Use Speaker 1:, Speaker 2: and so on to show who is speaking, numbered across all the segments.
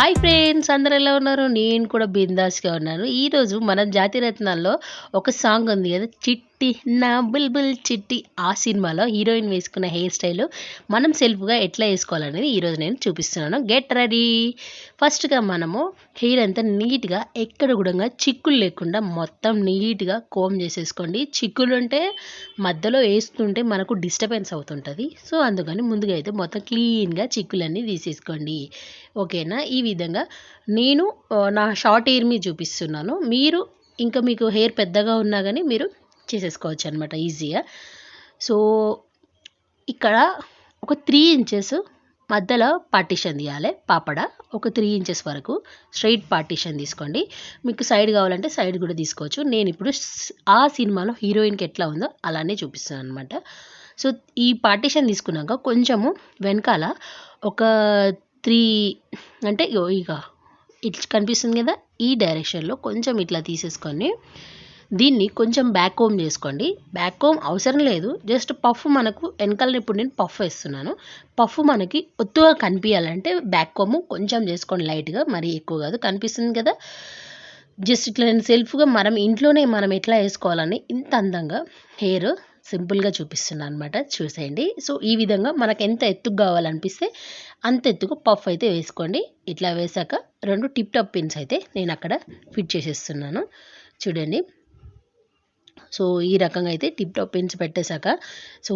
Speaker 1: Hi friends, అందరూ ఎలా ఉన్నారు? నేను కూడా బిందాస్‌గా ఉన్నాను. ఈరోజు మనం 'జాతిరత్నాల్లో' ఒక సాంగ్ ఉంది కదా! 'చిట్టి నా బుల్బుల్ చిట్టి' ఆ సినిమాలో హీరోయిన్ వేసుకున్న హెయిర్ స్టైల్ మనం సెల్ఫ్‌గా ఎట్లా ఏసుకోవాలనేది ఈరోజు నేను చూపిస్తున్నాను. Get ready. ఫస్ట్‌గా మనము హెయిర్ అంతా నీట్‌గా ఎక్కడ గూడంగా చిక్కులు లేకుండా మొత్తం నీట్‌గా కోంబ్ చేసేసుకోండి. చిక్కులుంటే మధ్యలో ఏస్తుంటే మనకు డిస్టర్బెన్స్ అవుతుంటది. సో, అందుకని ముందుగా అయితే మొత్తం క్లీన్‌గా చిక్కులన్నీ తీసేసుకోండి. ఓకేనా? ఈ విధంగా నేను నా షార్ట్ హెయిర్ మీద చూపిస్తున్నాను. మీరు ఇంకా మీకు హెయిర్ పెద్దగా ఉన్నా గానీ మీరు చేసేసుకోవచ్చనమాట ఈజీగా. సో, ఇక్కడ ఒక 3 ఇంచెస్ మధ్యలో పార్టిషన్ తీయాలి పాపడ. ఒక 3 ఇంచెస్ వరకు స్ట్రెయిట్ పార్టిషన్ తీసుకోండి. మీకు సైడ్ కావాలంటే సైడ్ కూడా తీసుకోవచ్చు. నేనిప్పుడు ఆ సినిమాలో హీరోయిన్‌కి ఎట్లా ఉందో అలానే చూపిస్తున్నాననమాట. సో, ఈ పార్టిషన్ తీసుకున్నాక కొంచెము వెనకాల ఒక 3 అంటే ఇగ ఇట్లా కనిపిస్తుంది కదా! ఈ డైరెక్షన్‌లో కొంచెం ఇట్లా తీసేసుకొని దీన్ని కొంచెం బ్యాక్ కోంబ్ చేసుకోండి. బ్యాక్ కోంబ్ అవసరం లేదు. జస్ట్ పఫ్ మనకు వెనకాల ఇప్పుడు నేను పఫ్ వేస్తున్నాను. పఫ్ మనకి ఒత్తుగా కనిపియాలంటే బ్యాక్ కోంబ్ కొంచెం చేసుకోండి లైట్‌గా, మరీ ఎక్కువ కాదు. కనిపిస్తుంది కదా! జస్ట్ ఇట్లా నేను సెల్ఫ్‌గా ఇంట్లోనే మనం ఎట్లా ఏసుకోవాలని ఇంత అందంగా హెయిర్ సింపుల్‌గా చూపిస్తున్నాను అనమాట. చూసేయండి. సో, ఈ విధంగా మనకు ఎంత ఎత్తుగా కావాలనిపిస్తే అంత ఎత్తుగా పఫ్ అయితే వేసుకోండి. ఇట్లా వేశాక 2 టిప్ టాప్ పిన్స్ అయితే నేను అక్కడ ఫిట్ చేసేస్తున్నాను. చూడండి. సో, ఈ రకంగా అయితే టిప్ టాప్ పిన్స్ పెట్టేశాక సో,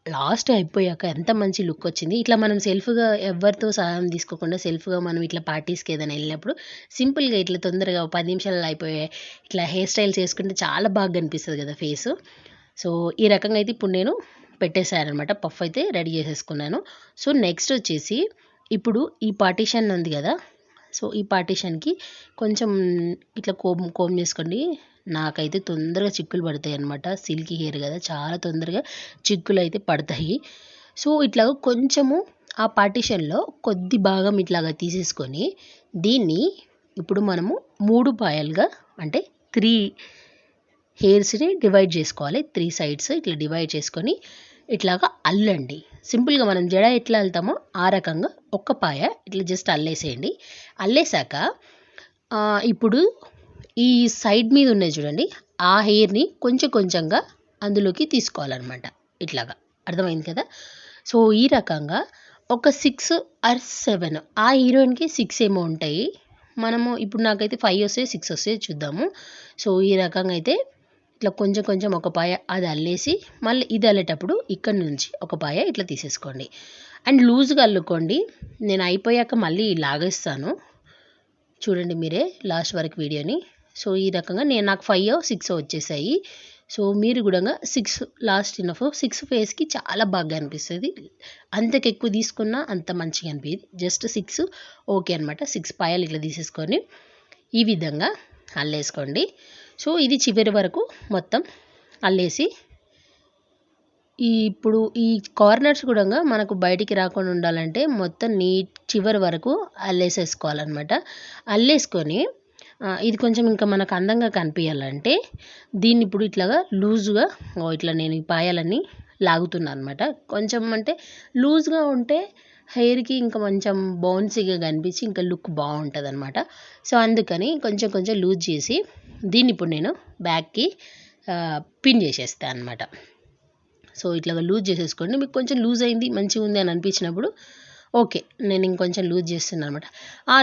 Speaker 1: లాస్ట్ అయిపోయాక ఎంత మంచి లుక్ వచ్చింది. ఇట్లా మనం సెల్ఫ్‌గా ఎవ్వరితో సహాయం తీసుకోకుండా సెల్ఫ్‌గా మనం ఇట్లా పార్టీస్‌కి ఏదైనా వెళ్ళినప్పుడు సింపుల్‌గా ఇట్లా తొందరగా 10 నిమిషాలలో అయిపోయే ఇట్లా హెయిర్ స్టైల్స్ చేసుకుంటే చాలా బాగా కనిపిస్తది కదా ఫేసు. సో, ఈ రకంగా అయితే ఇప్పుడు నేను పెట్టేసాననమాట. పఫ్ అయితే రెడీ చేసేసుకున్నాను. సో, నెక్స్ట్ వచ్చేసి ఇప్పుడు ఈ పార్టిషన్ ఉంది కదా! సో, ఈ పార్టిషన్‌కి కొంచెం ఇట్లా కోంబ్ చేసుకోండి. నాకైతే తొందరగా చిక్కులు పడతాయన్నమాట. సిల్కీ హెయిర్ కదా! చాలా తొందరగా చిక్కులైతే పడతాయి. సో, ఇట్లా కొంచెము ఆ పార్టిషన్‌లో కొద్ది భాగం ఇట్లాగా తీసేసుకొని దీన్ని ఇప్పుడు మనము 3 పాయలుగా అంటే 3 హెయిర్స్‌ని డివైడ్ చేసుకోవాలి. 3 సైడ్స్ ఇట్లా డివైడ్ చేసుకొని ఇట్లాగా అల్లండి. సింపుల్‌గా మనం జడ ఎట్లా అల్లుతామో ఆ రకంగా ఒక్క పాయ ఇట్లా జస్ట్ అల్లేసేయండి. అల్లేసాక ఇప్పుడు ఈ సైడ్ మీద ఉన్నాయి చూడండి. ఆ హెయిర్‌ని కొంచెం కొంచెంగా అందులోకి తీసుకోవాలనమాట. ఇట్లాగా. అర్థమైంది కదా! సో, ఈ రకంగా ఒక 6 ఆర్ 7 ఆ హీరోయిన్‌కి 6 ఏమో ఉంటాయి. మనము ఇప్పుడు నాకైతే 5 వస్తాయో, 6 వస్తాయో చూద్దాము. సో, ఈ రకంగా అయితే ఇట్లా కొంచెం కొంచెం ఒక పాయ అది అల్లేసి మళ్ళీ ఇది అల్లేటప్పుడు ఇక్కడి నుంచి ఒక పాయ ఇట్లా తీసేసుకోండి. అండ్ లూజ్‌గా అల్లుకోండి. నేను అయిపోయాక మళ్ళీ లాగేస్తాను. చూడండి మీరే లాస్ట్ వరకు వీడియోని. సో, ఈ రకంగా నాకు 5 6 వచ్చేసాయి. సో, మీరు గూడంగా 6 లాస్ట్ ఇనఫ్. 6 ఫేస్‌కి చాలా బాగా అనిపిస్తది. అంతకెక్కువ తీసుకున్నా అంత మంచిగా అనిపియదు. జస్ట్ 6 ఓకే అనమాట. 6 పాయలు ఇట్లా తీసేసుకొని ఈ విధంగా అల్లేసుకోండి. సో, ఇది చివరి వరకు మొత్తం అల్లేసి ఇప్పుడు ఈ కార్నర్స్ గూడంగా మనకు బయటికి రాకుండా ఉండాలంటే మొత్తం చివరి వరకు అల్లేసేసుకోవాలనమాట. అల్లేసుకొని ఇది కొంచెం ఇంకా మనకు అందంగా కనిపియాలంటే దీన్ని ఇప్పుడు ఇట్లాగా లూజ్‌గా ఇట్లా నేను ఈ పాయాలన్నీ లాగుతున్నా అనమాట. కొంచెం అంటే లూజ్‌గా ఉంటే హెయిర్‌కి ఇంకా కొంచెం బౌన్సీగా కనిపించి ఇంకా లుక్ బావుంటదనమాట. సో, అందుకని కొంచెం కొంచెం లూజ్ చేసి దీన్ని ఇప్పుడు నేను బ్యాక్‌కి పిన్ చేసేస్తా అనమాట. సో, ఇట్లాగా లూజ్ చేసేసుకోండి. మీకు కొంచెం లూజ్ అయింది మంచిగుంది అని అనిపించినప్పుడు ఓకే. నేను ఇంకొంచెం లూజ్ చేస్తున్నా అనమాట.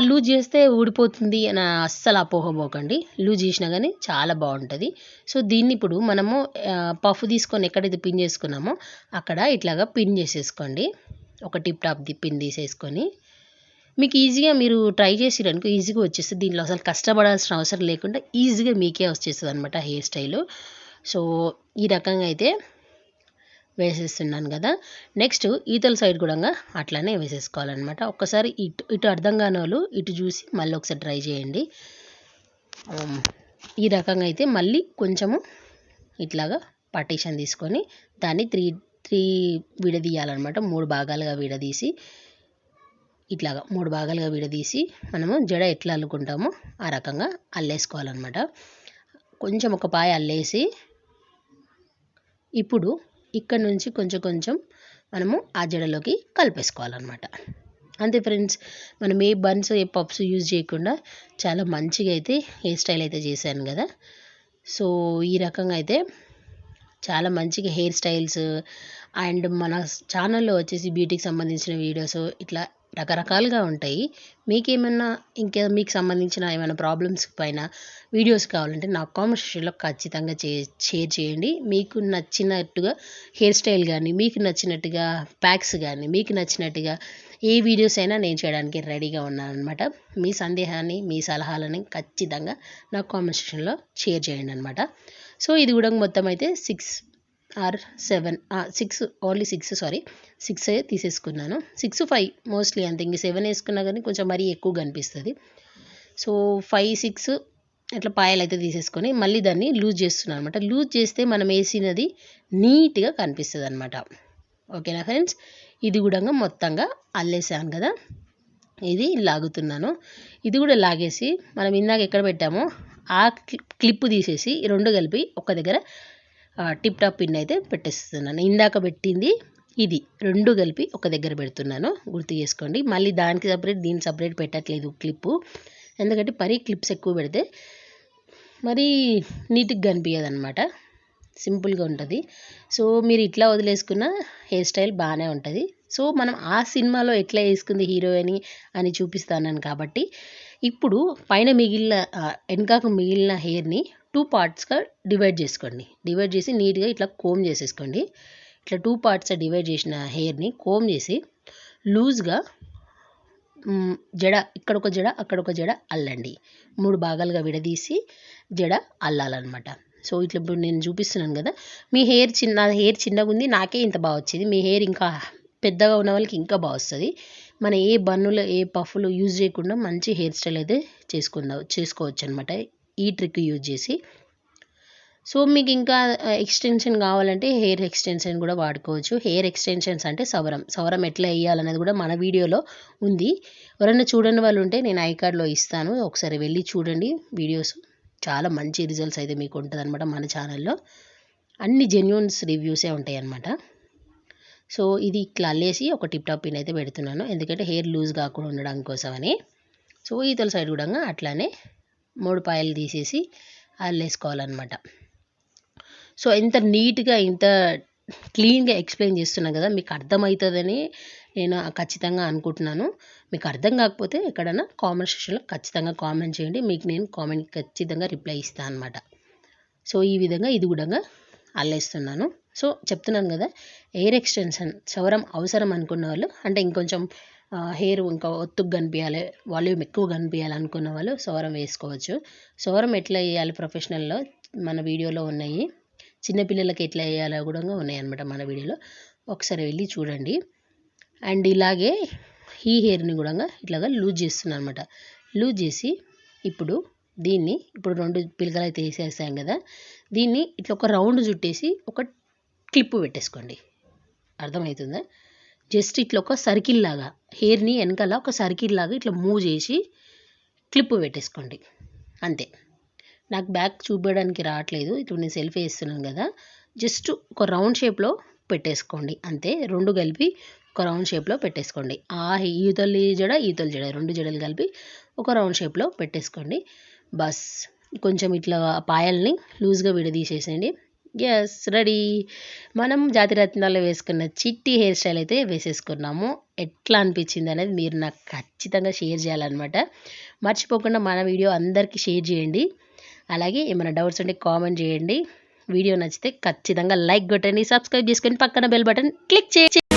Speaker 1: లూజ్ చేస్తే ఊడిపోతుంది అని అస్సలు అపోహపోకండి. లూజ్ చేసినా గానీ చాలా బావుంటది. సో, దీన్ని ఇప్పుడు మనము పఫ్ తీసుకొని ఎక్కడైతే పిన్ చేసుకున్నామో అక్కడ ఇట్లాగా పిన్ చేసేసుకోండి. ఒక టిప్ టాప్‌ది పిన్ తీసేసుకొని మీకు ఈజీగా మీరు ట్రై చేసిరనుకో ఈజీగా వచ్చేస్తది. దీంట్లో అసలు కష్టపడాల్సిన అవసరం లేకుండా ఈజీగా మీకే వచ్చేస్తదనమాట హెయిర్ స్టైలు. సో, ఈ రకంగా అయితే వేసేస్తున్నాను కదా! నెక్స్ట్ ఈతల సైడ్ గూడంగా అట్లానే వేసేసుకోవాలనమాట. ఒక్కసారి ఇటు అర్థం కానోళ్ళు ఇటు చూసి మళ్ళీ ఒకసారి ట్రై చేయండి. ఈ రకంగా అయితే మళ్ళీ కొంచెము ఇట్లాగా పార్టిషన్ తీసుకొని దాన్ని 3 విడదీయాలనమాట. 3 భాగాలుగా విడదీసి ఇట్లాగా 3 భాగాలుగా విడదీసి మనము జడ ఎట్లా అల్లుకుంటామో ఆ రకంగా అల్లేసుకోవాలనమాట. కొంచెం ఒక పాయ అల్లేసి ఇప్పుడు ఇక్కడ నుంచి కొంచెం కొంచెం మనము ఆ జడలోకి కలిపేసుకోవాలనమాట. అంతే ఫ్రెండ్స్. మనం ఏ బన్స్, ఏ పఫ్స్ యూజ్ చేయకుండా చాలా మంచిగా అయితే హెయిర్ స్టైల్ అయితే చేశాను కదా. సో ఈ రకంగా అయితే చాలా మంచిగా హెయిర్ స్టైల్స్ అండ్ మన ఛానల్లో వచ్చేసి బ్యూటీకి సంబంధించిన వీడియోస్ ఇట్లా రకరకాలుగా ఉంటాయి. మీకేమన్నా ఇంకా మీకు సంబంధించిన ఏమైనా ప్రాబ్లమ్స్ పైన వీడియోస్ కావాలంటే నాకు కామెంట్ సెక్షన్లో ఖచ్చితంగా షేర్ చేయండి. మీకు నచ్చినట్టుగా హెయిర్ స్టైల్ కానీ, మీకు నచ్చినట్టుగా ప్యాక్స్ కానీ, మీకు నచ్చినట్టుగా ఏ వీడియోస్ అయినా నేను చేయడానికి రెడీగా ఉన్నాను అనమాట. మీ సందేహాన్ని, మీ సలహాలని ఖచ్చితంగా నాకు కామెంట్ సెక్షన్లో షేర్ చేయండి అనమాట. సో ఇది కూడా మొత్తం అయితే 6 ఆర్ 7 6 ఓన్లీ 6 సారీ 6 తీసేసుకున్నాను. 6, 5 మోస్ట్లీ అంతే. ఇంక 7 వేసుకున్నా కానీ కొంచెం మరీ ఎక్కువ కనిపిస్తుంది. సో 5, 6 ఇట్లా పాయలు అయితే తీసేసుకొని మళ్ళీ దాన్ని లూజ్ చేస్తున్నాను అనమాట. లూజ్ చేస్తే మనం వేసినది నీట్గా కనిపిస్తుంది అనమాట. ఓకేనా ఫ్రెండ్స్. ఇది కూడా మొత్తంగా అల్లేసాను కదా, ఇది లాగుతున్నాను. ఇది కూడా లాగేసి మనం ఇందాక ఎక్కడ పెట్టామో ఆ క్లిప్ తీసేసి రెండు కలిపి ఒక దగ్గర టిప్ టాప్ పిన్ అయితే పెట్టేస్తున్నాను. ఇందాక పెట్టింది ఇది రెండు కలిపి ఒక దగ్గర పెడుతున్నాను, గుర్తు చేసుకోండి. మళ్ళీ దానికి సపరేట్, దీనికి సపరేట్ పెట్టట్లేదు క్లిప్పు. ఎందుకంటే మరీ క్లిప్స్ ఎక్కువ పెడితే మరీ నీట్గా కనిపించదు అనమాట, సింపుల్గా ఉంటుంది. సో మీరు ఇట్లా వదిలేసుకున్న హెయిర్ స్టైల్ బాగానే ఉంటుంది. సో మనం ఆ సినిమాలో ఎట్లా వేసుకుంది హీరోయిన్ అని చూపిస్తాను కాబట్టి ఇప్పుడు పైన మిగిలిన వెనకాక మిగిలిన హెయిర్ని 2 పార్ట్స్గా డివైడ్ చేసుకోండి. డివైడ్ చేసి నీట్గా ఇట్లా కోమ్ చేసేసుకోండి. ఇట్లా 2 పార్ట్స్గా డివైడ్ చేసిన హెయిర్ని కోమ్ చేసి లూజ్గా జడ, ఇక్కడొక జడ అక్కడొక జడ అల్లండి. 3 భాగాలుగా విడదీసి జడ అల్లాలన్నమాట. సో ఇట్లా ఇప్పుడు నేను చూపిస్తున్నాను కదా, మీ హెయిర్ చిన్నగా ఉంది, నాకే ఇంత బాగా వచ్చేది. మీ హెయిర్ ఇంకా పెద్దగా ఉన్న వాళ్ళకి ఇంకా బాగా వస్తుంది. మన ఏ బన్నులు, ఏ పఫ్లు యూజ్ చేయకుండా మంచి హెయిర్ స్టైల్ అయితే చేసుకోవచ్చు అనమాట ఈ ట్రిక్ యూజ్ చేసి. సో మీకు ఇంకా ఎక్స్టెన్షన్ కావాలంటే హెయిర్ ఎక్స్టెన్షన్ కూడా వాడుకోవచ్చు. హెయిర్ ఎక్స్టెన్షన్స్ అంటే సవరం ఎట్లా వేయాలనేది కూడా మన వీడియోలో ఉంది. ఎవరైనా చూడని వాళ్ళు ఉంటే నేను ఐ కార్డ్లో ఇస్తాను, ఒకసారి వెళ్ళి చూడండి వీడియోస్. చాలా మంచి రిజల్ట్స్ అయితే మీకు ఉంటుంది అనమాట. మన ఛానల్లో అన్ని జెన్యూన్స్ రివ్యూసే ఉంటాయి అన్నమాట. సో ఇది ఇట్లా అల్లేసి ఒక టిప్ టాప్ పిన్ అయితే పెడుతున్నాను, ఎందుకంటే హెయిర్ లూజ్ కాకుండా ఉండడం కోసమని. సో ఈతల సైడ్ కూడా అట్లానే 3 పాయలు తీసేసి అల్లేసుకోవాలన్నమాట. సో ఎంత నీట్గా, ఇంత క్లీన్గా ఎక్స్ప్లెయిన్ చేస్తున్నా కదా, మీకు అర్థమవుతుందని నేను ఖచ్చితంగా అనుకుంటున్నాను. మీకు అర్థం కాకపోతే ఎక్కడైనా కామెంట్ సెక్షన్లో ఖచ్చితంగా కామెంట్ చేయండి, మీకు నేను కామెంట్ ఖచ్చితంగా రిప్లై ఇస్తాను అనమాట. సో ఈ విధంగా ఇది కూడా అల్లేస్తున్నాను. సో చెప్తున్నాను కదా, హెయిర్ ఎక్స్టెన్షన్ సవరం అవసరం అనుకున్న వాళ్ళు, అంటే ఇంకొంచెం హెయిర్ ఇంకా ఒత్తుగా కనిపించాలి, వాల్యూమ్ ఎక్కువ కనిపించాలి అనుకున్న వాళ్ళు సవరం వేసుకోవచ్చు. సవరం ఎట్లా వేయాలి ప్రొఫెషనల్లో మన వీడియోలో ఉన్నాయి, చిన్నపిల్లలకి ఎట్లా వేయాలో కూడా ఉన్నాయి అనమాట మన వీడియోలో, ఒకసారి వెళ్ళి చూడండి. అండ్ ఇలాగే ఈ హెయిర్ని కూడా ఇట్లాగా లూజ్ చేస్తున్నాను అనమాట. లూజ్ చేసి ఇప్పుడు దీన్ని, ఇప్పుడు 2 పిలకలు అయితే వేసేసాం కదా, దీన్ని ఇట్లా ఒక రౌండ్ చుట్టేసి ఒక క్లిప్ పెట్టేసుకోండి. అర్థమవుతుందా? జస్ట్ ఇట్లా ఒక సర్కిల్ లాగా హెయిర్ని వెనకాల ఒక సర్కిల్ లాగా ఇట్లా మూవ్ చేసి క్లిప్ పెట్టేసుకోండి అంతే. నాకు బ్యాక్ చూపించడానికి రావట్లేదు, ఇప్పుడు నేను సెల్ఫీ వేస్తున్నాను కదా, జస్ట్ ఒక రౌండ్ షేప్లో పెట్టేసుకోండి అంతే. 2 కలిపి ఒక రౌండ్ షేప్లో పెట్టేసుకోండి. ఈతల జడ 2 జడలు కలిపి ఒక రౌండ్ షేప్లో పెట్టేసుకోండి బస్. కొంచెం ఇట్లా పాయల్ని లూజ్గా విడదీసేసేయండి. Yes, ready. మనం జాతిరత్నాలు వేసుకున్న చిట్టి హెయిర్ స్టైల్ అయితే వేసేసుకున్నాము. ఎట్లా అనిపించింది అనేది మీరు నాకు ఖచ్చితంగా షేర్ చేయాలన్నమాట. మర్చిపోకుండా మన వీడియో అందరికీ షేర్ చేయండి. అలాగే ఏమైనా డౌట్స్ ఉంటే కామెంట్ చేయండి. వీడియో నచ్చితే ఖచ్చితంగా లైక్ కొట్టండి, సబ్స్క్రైబ్ చేసుకొని పక్కన బెల్ బటన్ క్లిక్ చేయండి.